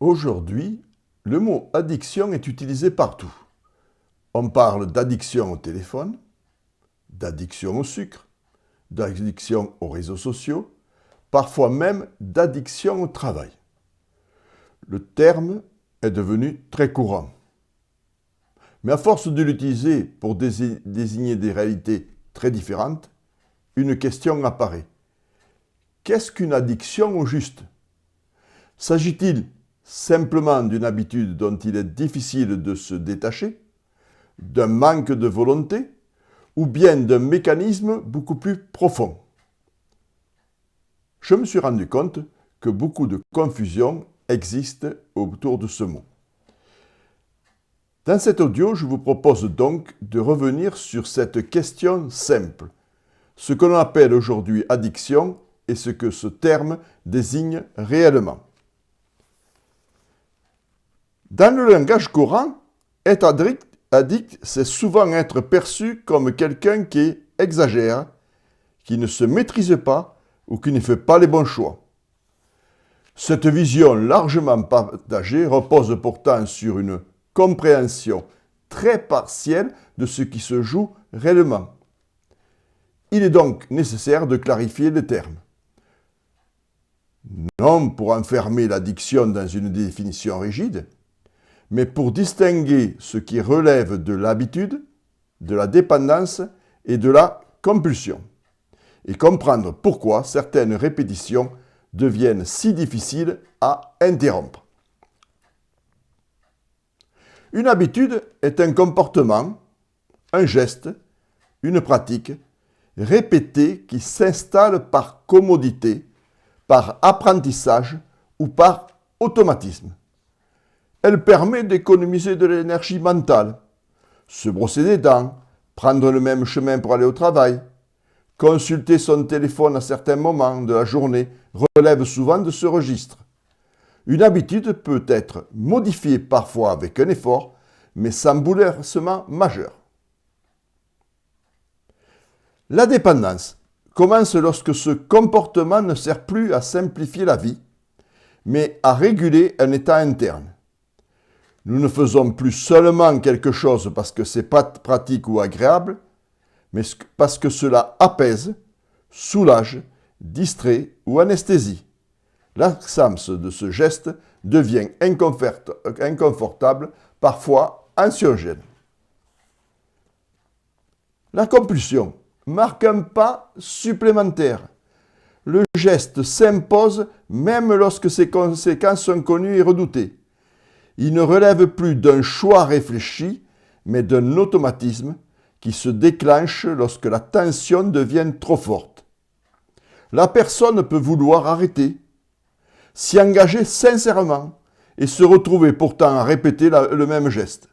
Aujourd'hui, le mot addiction est utilisé partout. On parle d'addiction au téléphone, d'addiction au sucre, d'addiction aux réseaux sociaux, parfois même d'addiction au travail. Le terme est devenu très courant. Mais à force de l'utiliser pour désigner des réalités très différentes, une question apparaît. Qu'est-ce qu'une addiction au juste? S'agit-il simplement d'une habitude dont il est difficile de se détacher, d'un manque de volonté ou bien d'un mécanisme beaucoup plus profond? Je me suis rendu compte que beaucoup de confusion existe autour de ce mot. Dans cet audio, je vous propose donc de revenir sur cette question simple, ce que l'on appelle aujourd'hui addiction et ce que ce terme désigne réellement. Dans le langage courant, être addict, c'est souvent être perçu comme quelqu'un qui exagère, qui ne se maîtrise pas ou qui ne fait pas les bons choix. Cette vision largement partagée repose pourtant sur une compréhension très partielle de ce qui se joue réellement. Il est donc nécessaire de clarifier les termes. Non pour enfermer l'addiction dans une définition rigide, mais pour distinguer ce qui relève de l'habitude, de la dépendance et de la compulsion, et comprendre pourquoi certaines répétitions deviennent si difficiles à interrompre. Une habitude est un comportement, un geste, une pratique répétée qui s'installe par commodité, par apprentissage ou par automatisme. Elle permet d'économiser de l'énergie mentale, se brosser les dents, prendre le même chemin pour aller au travail, consulter son téléphone à certains moments de la journée relève souvent de ce registre. Une habitude peut être modifiée parfois avec un effort, mais sans bouleversement majeur. La dépendance commence lorsque ce comportement ne sert plus à simplifier la vie, mais à réguler un état interne. Nous ne faisons plus seulement quelque chose parce que c'est pratique ou agréable, mais parce que cela apaise, soulage, distrait ou anesthésie. L'absence de ce geste devient inconfortable, parfois anxiogène. La compulsion marque un pas supplémentaire. Le geste s'impose même lorsque ses conséquences sont connues et redoutées. Il ne relève plus d'un choix réfléchi, mais d'un automatisme qui se déclenche lorsque la tension devient trop forte. La personne peut vouloir arrêter, s'y engager sincèrement et se retrouver pourtant à répéter le même geste.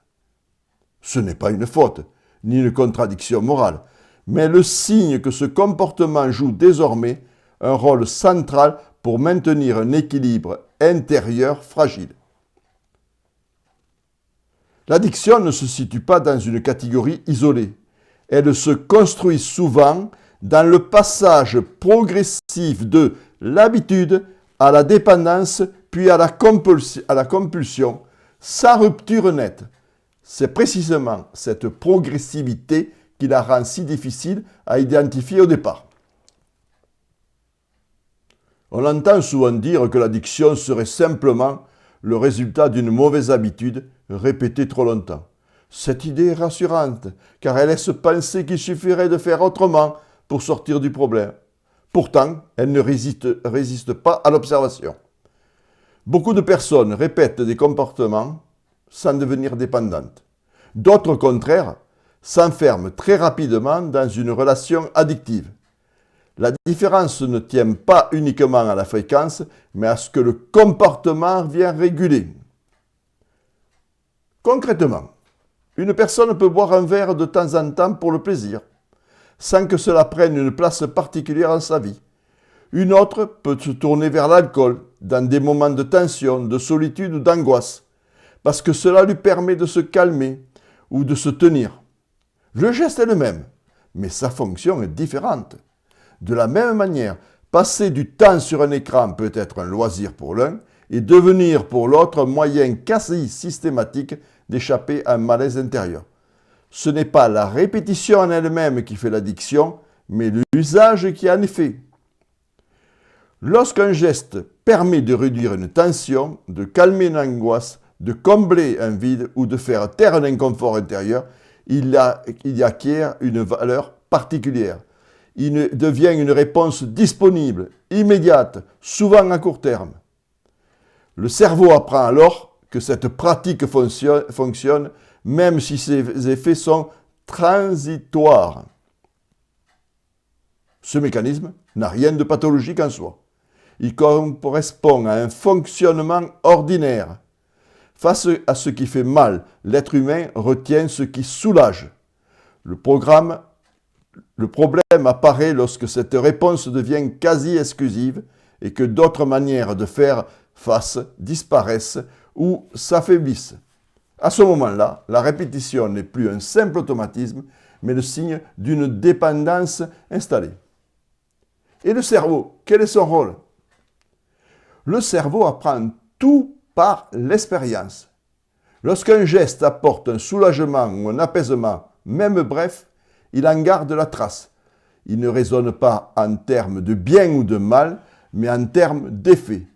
Ce n'est pas une faute, ni une contradiction morale, mais le signe que ce comportement joue désormais un rôle central pour maintenir un équilibre intérieur fragile. L'addiction ne se situe pas dans une catégorie isolée. Elle se construit souvent dans le passage progressif de l'habitude à la dépendance, puis à la compulsion, sans rupture nette. C'est précisément cette progressivité qui la rend si difficile à identifier au départ. On entend souvent dire que l'addiction serait simplement le résultat d'une mauvaise habitude répétée trop longtemps. Cette idée est rassurante, car elle laisse penser qu'il suffirait de faire autrement pour sortir du problème. Pourtant, elle ne résiste pas à l'observation. Beaucoup de personnes répètent des comportements sans devenir dépendantes. D'autres, au contraire, s'enferment très rapidement dans une relation addictive. La différence ne tient pas uniquement à la fréquence, mais à ce que le comportement vient réguler. Concrètement, une personne peut boire un verre de temps en temps pour le plaisir, sans que cela prenne une place particulière dans sa vie. Une autre peut se tourner vers l'alcool dans des moments de tension, de solitude ou d'angoisse, parce que cela lui permet de se calmer ou de se tenir. Le geste est le même, mais sa fonction est différente. De la même manière, passer du temps sur un écran peut être un loisir pour l'un et devenir pour l'autre un moyen quasi systématique d'échapper à un malaise intérieur. Ce n'est pas la répétition en elle-même qui fait l'addiction, mais l'usage qui en est fait. Lorsqu'un geste permet de réduire une tension, de calmer une angoisse, de combler un vide ou de faire taire un inconfort intérieur, il acquiert une valeur particulière. Il devient une réponse disponible, immédiate, souvent à court terme. Le cerveau apprend alors que cette pratique fonctionne même si ses effets sont transitoires. Ce mécanisme n'a rien de pathologique en soi. Il correspond à un fonctionnement ordinaire. Face à ce qui fait mal, l'être humain retient ce qui soulage. Le problème apparaît lorsque cette réponse devient quasi exclusive et que d'autres manières de faire face disparaissent ou s'affaiblissent. À ce moment-là, la répétition n'est plus un simple automatisme, mais le signe d'une dépendance installée. Et le cerveau, quel est son rôle? Le cerveau apprend tout par l'expérience. Lorsqu'un geste apporte un soulagement ou un apaisement, même bref, il en garde la trace. Il ne raisonne pas en termes de bien ou de mal, mais en termes d'effet.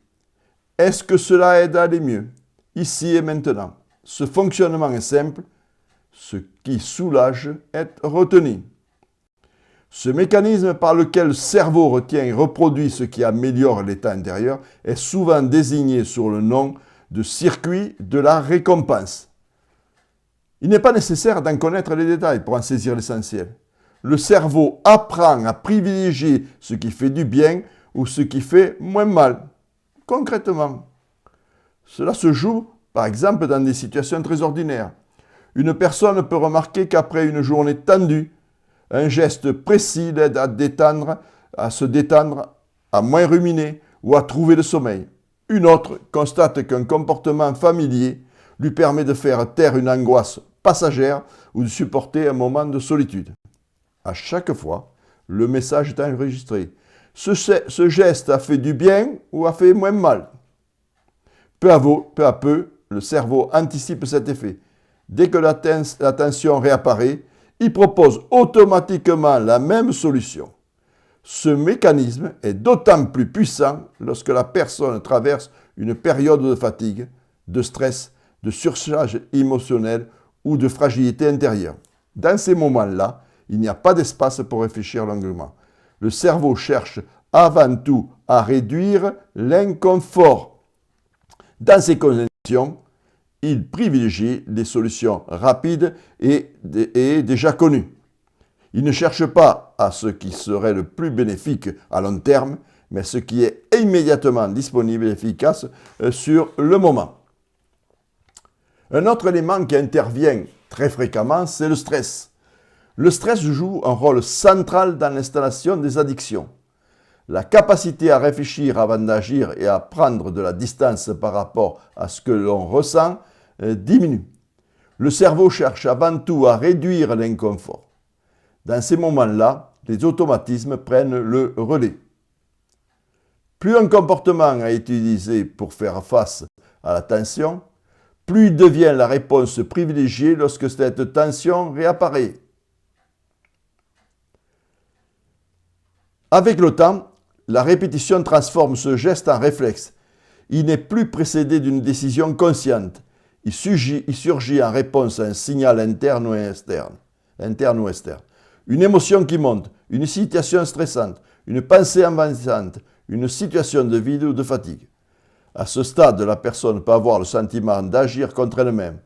Est-ce que cela aide à aller mieux? Ici et maintenant. Ce fonctionnement est simple. Ce qui soulage est retenu. Ce mécanisme par lequel le cerveau retient et reproduit ce qui améliore l'état intérieur est souvent désigné sous le nom de circuit de la récompense. Il n'est pas nécessaire d'en connaître les détails pour en saisir l'essentiel. Le cerveau apprend à privilégier ce qui fait du bien ou ce qui fait moins mal. Concrètement, cela se joue par exemple dans des situations très ordinaires. Une personne peut remarquer qu'après une journée tendue, un geste précis l'aide à se détendre, à moins ruminer ou à trouver le sommeil. Une autre constate qu'un comportement familier lui permet de faire taire une angoisse passagère ou de supporter un moment de solitude. À chaque fois, le message est enregistré. Ce geste a fait du bien ou a fait moins mal. Peu à peu, le cerveau anticipe cet effet. Dès que la tension réapparaît, il propose automatiquement la même solution. Ce mécanisme est d'autant plus puissant lorsque la personne traverse une période de fatigue, de stress, de surcharge émotionnelle ou de fragilité intérieure. Dans ces moments-là, il n'y a pas d'espace pour réfléchir longuement. Le cerveau cherche avant tout à réduire l'inconfort. Dans ces conditions, il privilégie les solutions rapides et déjà connues. Il ne cherche pas à ce qui serait le plus bénéfique à long terme, mais ce qui est immédiatement disponible et efficace sur le moment. Un autre élément qui intervient très fréquemment, c'est le stress. Le stress joue un rôle central dans l'installation des addictions. La capacité à réfléchir avant d'agir et à prendre de la distance par rapport à ce que l'on ressent diminue. Le cerveau cherche avant tout à réduire l'inconfort. Dans ces moments-là, les automatismes prennent le relais. Plus un comportement est utilisé pour faire face à la tension, plus il devient la réponse privilégiée lorsque cette tension réapparaît. Avec le temps, la répétition transforme ce geste en réflexe. Il n'est plus précédé d'une décision consciente. Il surgit en réponse à un signal interne ou externe. Une émotion qui monte, une situation stressante, une pensée envahissante, une situation de vide ou de fatigue. À ce stade, la personne peut avoir le sentiment d'agir contre elle-même.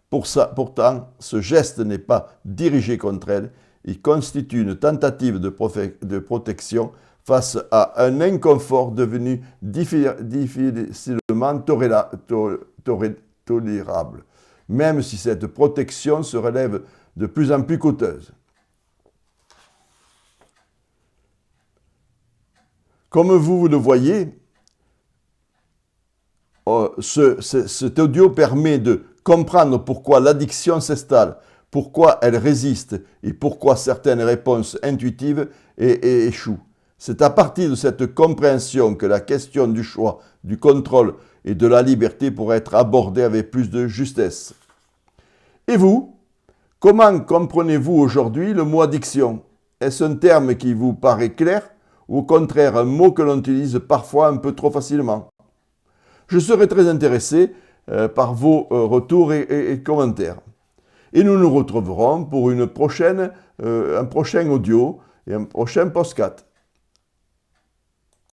Pourtant, ce geste n'est pas dirigé contre elle. Il constitue une tentative de protection face à un inconfort devenu difficilement tolérable, même si cette protection se relève de plus en plus coûteuse. Comme vous le voyez, cet audio permet de comprendre pourquoi l'addiction s'installe, pourquoi elle résiste et pourquoi certaines réponses intuitives échouent. C'est à partir de cette compréhension que la question du choix, du contrôle et de la liberté pourra être abordée avec plus de justesse. Et vous, comment comprenez-vous aujourd'hui le mot addiction? Est-ce un terme qui vous paraît clair ou au contraire un mot que l'on utilise parfois un peu trop facilement? Je serai très intéressé par vos retours et commentaires. Et nous nous retrouverons pour un prochain audio et un prochain podcast.